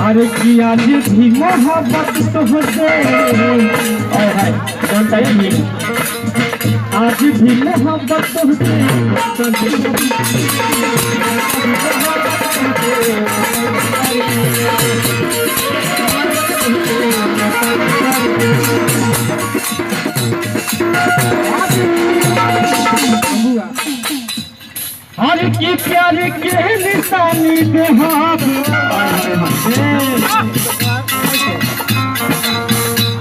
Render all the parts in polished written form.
अरे की आज भी मोहब्बत तुझसे आज भी मोहब्बत तुझसे हर की प्यार के निशानी दे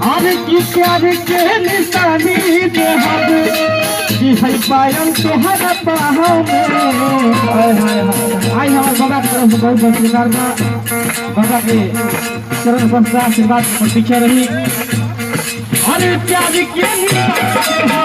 हर की प्यार के निशानी दे जी है पायन तोहर बाहों में आई हमारे बाबा की तरफ से बहुत बहुत स्वीकार बाबा के चरण बंसा आशीर्वाद पीछे रही हर प्यार के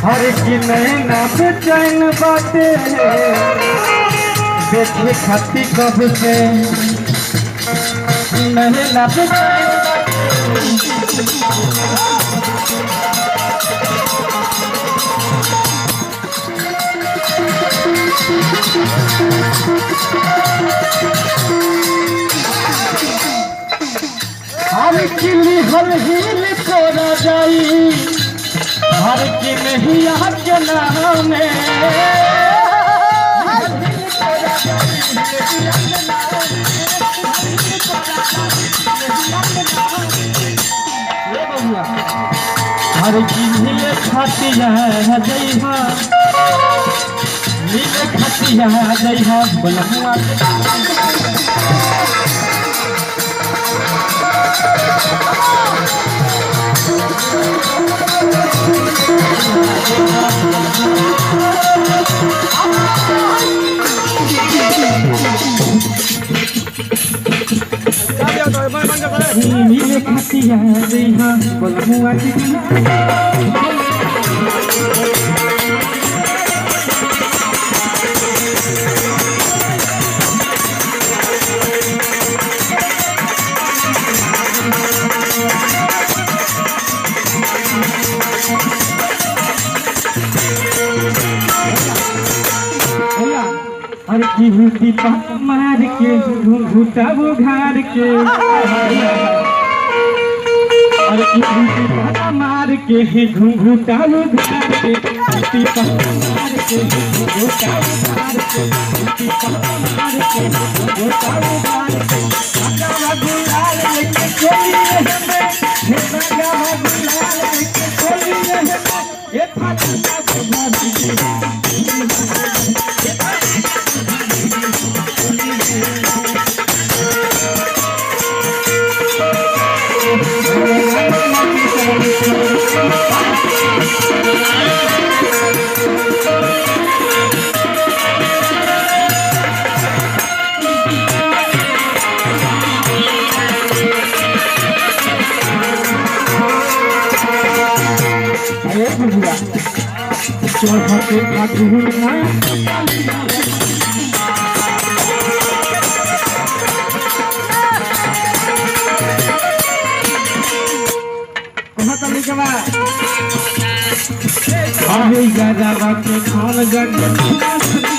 हर की नैना बेचैन बाटे देखे खाती कब से नैना बेचैन हर किली हर हिल तोड़ा जाई हर की नहीं यार के नाम में हर की नीले खतिया जइहा नीले खतिया जइहा बनहुआ नीले खतिया जइहा बनहुआ अरे की हुटी मार के घूंघूटा वो घार के अरे की हुटी मार के घूंघूटा वो घार के हुटी मार के घूंघूटा वो घार के हुटी मार के घूंघूटा वो घार के आगा गुलाल लेके चली रे हमें हे आगा गुलाल लेके चली रे हमें ये फाटा का चोर भागे भागे ना कहाँ तक लिखा है अभी ज्यादा बात खान गड़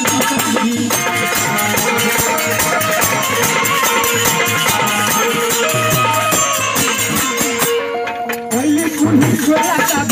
पहले कुछ छोड़ा था